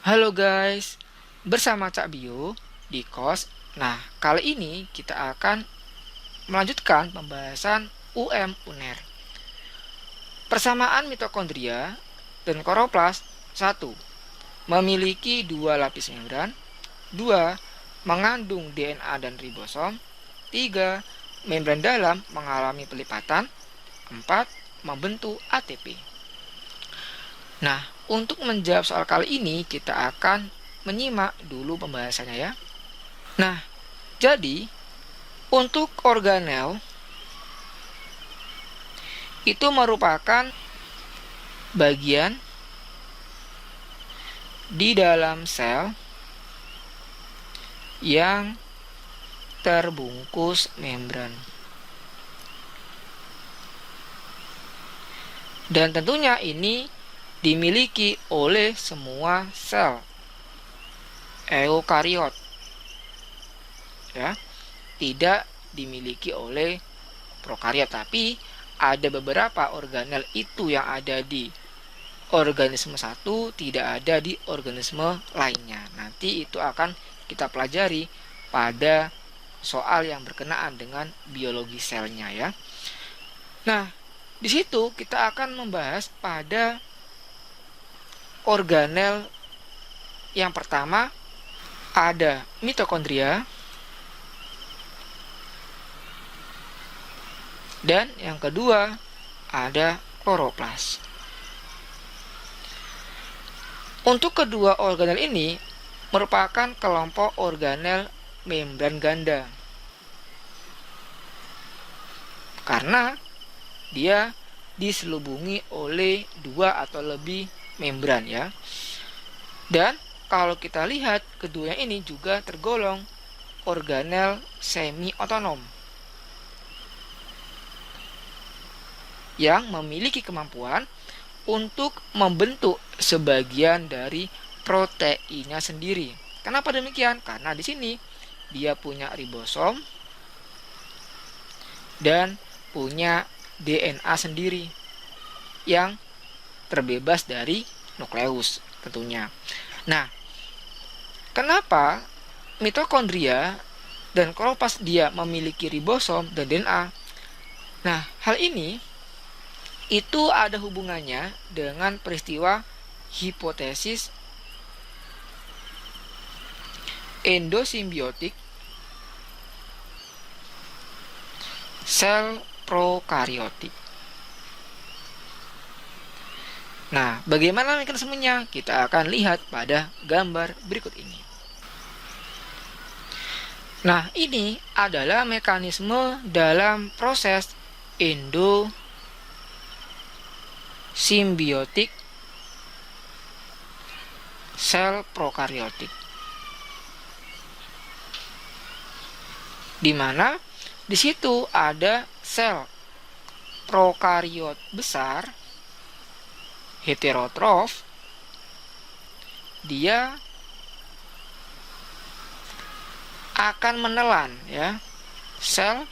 Halo guys, bersama Cak Bio di KOS. Nah, kali ini kita akan melanjutkan pembahasan UNER. Persamaan mitokondria dan kloroplas. 1. Memiliki dua lapis membran. 2. Mengandung DNA dan ribosom. 3. Membran dalam mengalami pelipatan. 4. Membentuk ATP. Nah, untuk menjawab soal kali ini, kita akan menyimak dulu pembahasannya ya. Nah, jadi untuk organel itu merupakan bagian di dalam sel yang terbungkus membran. Dan tentunya ini dimiliki oleh semua sel eukariot, ya, tidak dimiliki oleh prokariot. Tapi ada beberapa organel itu yang ada di organisme satu, tidak ada di organisme lainnya. Nanti itu akan kita pelajari pada soal yang berkenaan dengan biologi selnya ya. Nah, di situ kita akan membahas pada organel yang pertama ada mitokondria, dan yang kedua ada kloroplas. Untuk kedua organel ini merupakan kelompok organel membran ganda karena dia diselubungi oleh dua atau lebih membran ya. Dan kalau kita lihat keduanya ini juga tergolong organel semi otonom yang memiliki kemampuan untuk membentuk sebagian dari proteinnya sendiri. Kenapa demikian? Karena di sini dia punya ribosom dan punya DNA sendiri yang terbebas dari nukleus tentunya. Nah, kenapa mitokondria dan kloroplas dia memiliki ribosom dan DNA? Nah, hal ini itu ada hubungannya dengan peristiwa hipotesis endosimbiotik sel prokariotik. Nah, bagaimana mekanismenya? Kita akan lihat pada gambar berikut ini. Nah, ini adalah mekanisme dalam proses endosimbiotik sel prokariotik, di mana di situ ada sel prokariot besar heterotrof, dia akan menelan ya sel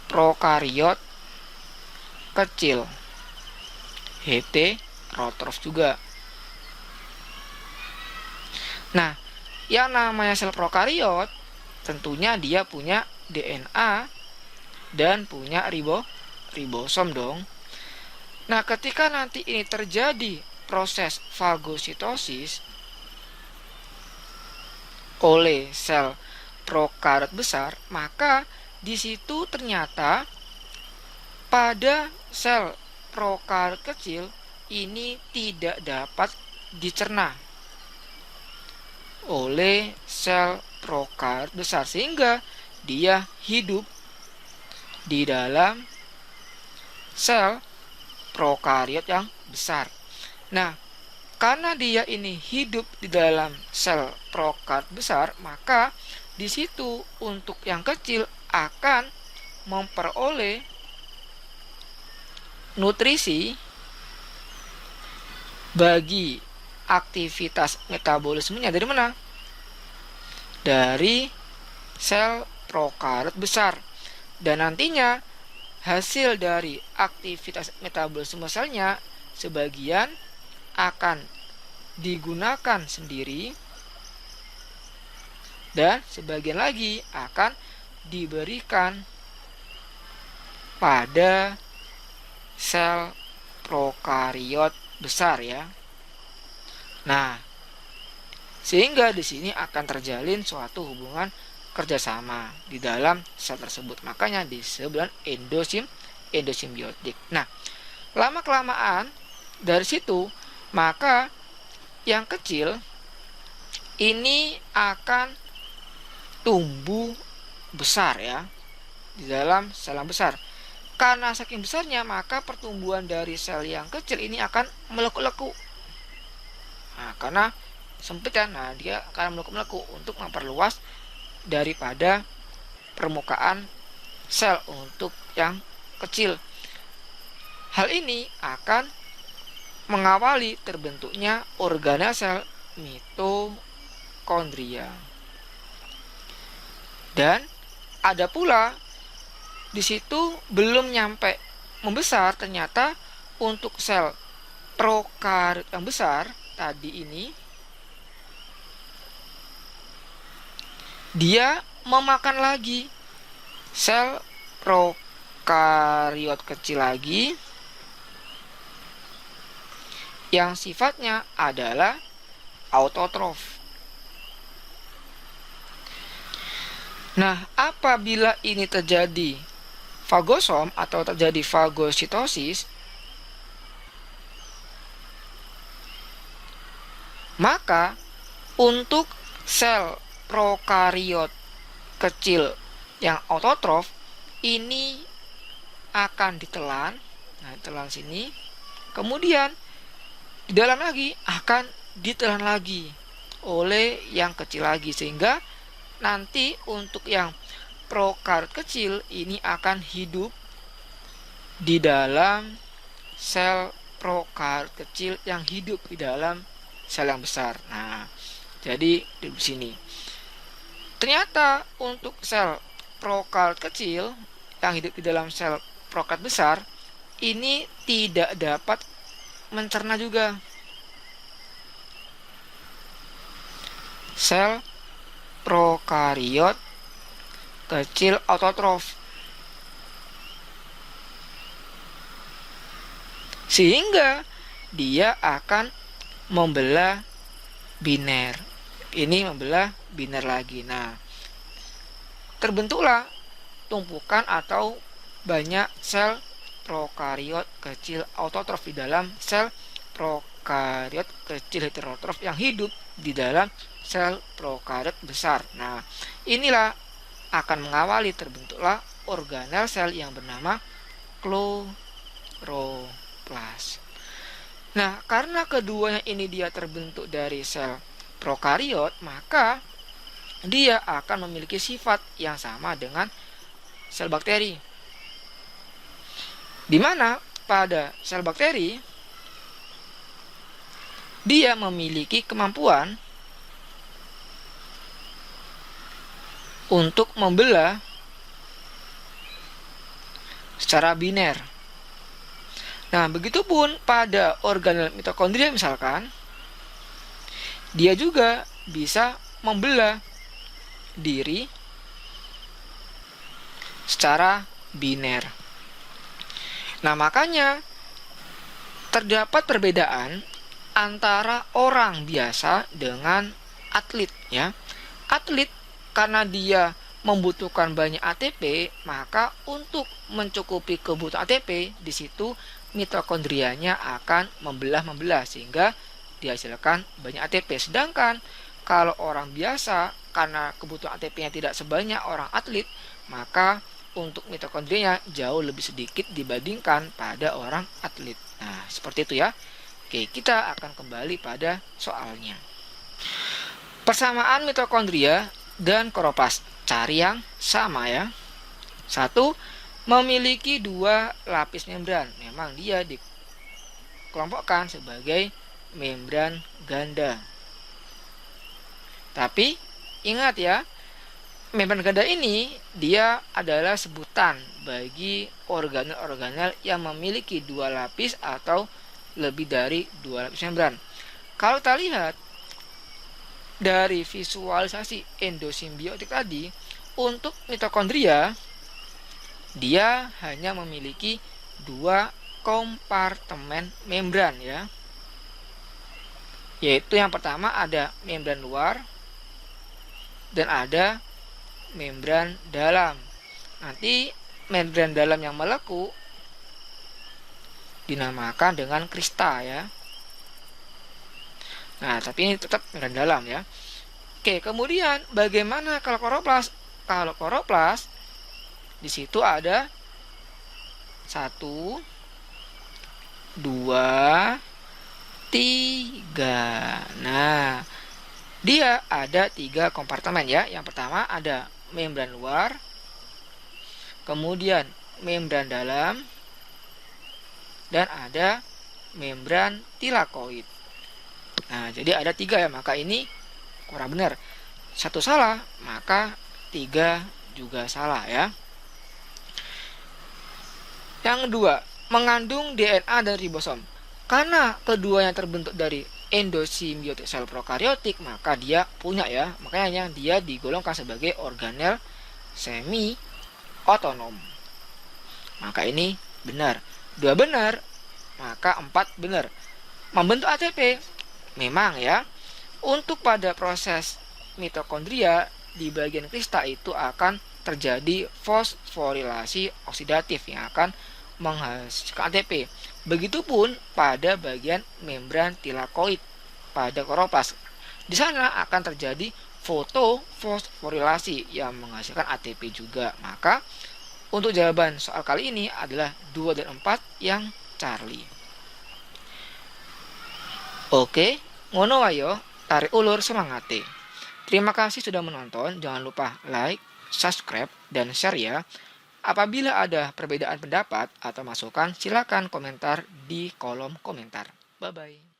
prokariot kecil heterotrof juga. Nah, yang namanya sel prokariot tentunya dia punya DNA dan punya ribosom dong. Nah, ketika nanti ini terjadi proses fagositosis oleh sel prokariot besar, maka di situ ternyata pada sel prokariot kecil ini tidak dapat dicerna oleh sel prokariot besar, sehingga dia hidup di dalam sel prokariot yang besar. Nah, karena dia ini hidup di dalam sel prokariot besar, maka di situ untuk yang kecil akan memperoleh nutrisi bagi aktivitas metabolismenya dari mana? Dari sel prokariot besar. Dan nantinya hasil dari aktivitas metabolisme selnya sebagian akan digunakan sendiri dan sebagian lagi akan diberikan pada sel prokariot besar ya. Nah, sehingga di sini akan terjalin suatu hubungan kerjasama di dalam sel tersebut. Makanya disebut endosimbiotik. Nah, lama kelamaan dari situ maka yang kecil ini akan tumbuh besar ya di dalam sel yang besar. Karena saking besarnya maka pertumbuhan dari sel yang kecil ini akan meleku-leku. Nah, karena sempit kan, nah dia akan meleku-leku untuk memperluas daripada permukaan sel untuk yang kecil. Hal ini akan mengawali terbentuknya organel sel mitokondria. Dan ada pula di situ belum nyampe membesar, ternyata untuk sel prokariot yang besar tadi ini dia memakan lagi sel prokariot kecil lagi yang sifatnya adalah autotrof. Nah, apabila ini terjadi fagosom atau terjadi fagositosis, maka untuk sel prokariot kecil yang autotrof ini akan ditelan. Nah, ditelan sini. Kemudian di dalam lagi akan ditelan lagi oleh yang kecil lagi, sehingga nanti untuk yang prokariot kecil ini akan hidup di dalam sel prokariot kecil yang hidup di dalam sel yang besar. Nah, jadi di sini ternyata untuk sel prokariot kecil yang hidup di dalam sel prokariot besar ini tidak dapat mencerna juga. Sel prokariot kecil autotrof, sehingga dia akan membelah biner. Ini membelah biner lagi. Nah, terbentuklah tumpukan atau banyak sel prokariot kecil autotrof di dalam sel prokariot kecil heterotrof yang hidup di dalam sel prokariot besar. Nah, inilah akan mengawali terbentuklah organel sel yang bernama kloroplas. Nah, karena keduanya ini dia terbentuk dari sel prokariot, maka dia akan memiliki sifat yang sama dengan sel bakteri. Di mana pada sel bakteri dia memiliki kemampuan untuk membelah secara biner. Nah, begitupun pada organel mitokondria misalkan, dia juga bisa membelah diri secara biner. Nah, makanya terdapat perbedaan antara orang biasa dengan atlet ya. Atlet karena dia membutuhkan banyak ATP, maka untuk mencukupi kebutuhan ATP di situ mitokondrianya akan membelah sehingga dihasilkan banyak ATP. Sedangkan kalau orang biasa karena kebutuhan ATP-nya tidak sebanyak orang atlet, maka untuk mitokondrianya jauh lebih sedikit dibandingkan pada orang atlet. Nah, seperti itu ya. Oke, kita akan kembali pada soalnya. Persamaan mitokondria dan kloroplas, cari yang sama ya. 1. Memiliki 2 lapis membran. Memang dia dikelompokkan sebagai membran ganda. Tapi ingat ya, membran ganda ini dia adalah sebutan bagi organel-organel yang memiliki 2 lapis atau lebih dari 2 lapis membran. Kalau kita lihat dari visualisasi endosimbiotik tadi, untuk mitokondria dia hanya memiliki 2 kompartemen membran ya. Yaitu yang pertama ada membran luar dan ada membran dalam. Nanti membran dalam yang meleku dinamakan dengan krista ya. Nah, tapi ini tetap membran dalam ya. Oke, kemudian bagaimana kalau kloroplas? Kalau kloroplas di situ ada 1, 2, 3. Nah, dia ada 3 kompartemen ya. Yang pertama ada membran luar, kemudian membran dalam, dan ada membran tilakoid. Nah, jadi ada 3 ya, maka ini kurang benar. 1 salah, maka 3 juga salah ya. Yang kedua, mengandung DNA dan ribosom. Karena keduanya terbentuk dari endosimbiotik sel prokariotik, maka dia punya ya, makanya dia digolongkan sebagai organel semi otonom. Maka ini benar. 2 benar, maka 4 benar. Membentuk ATP memang ya. Untuk pada proses mitokondria di bagian krista itu akan terjadi fosforilasi oksidatif yang akan menghasilkan ATP. Begitupun pada bagian membran tilakoid pada kloroplas. Di sana akan terjadi fotofosforilasi yang menghasilkan ATP juga. Maka untuk jawaban soal kali ini adalah 2 dan 4 yang Charlie. Oke, ngono wayo, tarik ulur semangate. Terima kasih sudah menonton. Jangan lupa like, subscribe, dan share ya. Apabila ada perbedaan pendapat atau masukan, silakan komentar di kolom komentar. Bye-bye.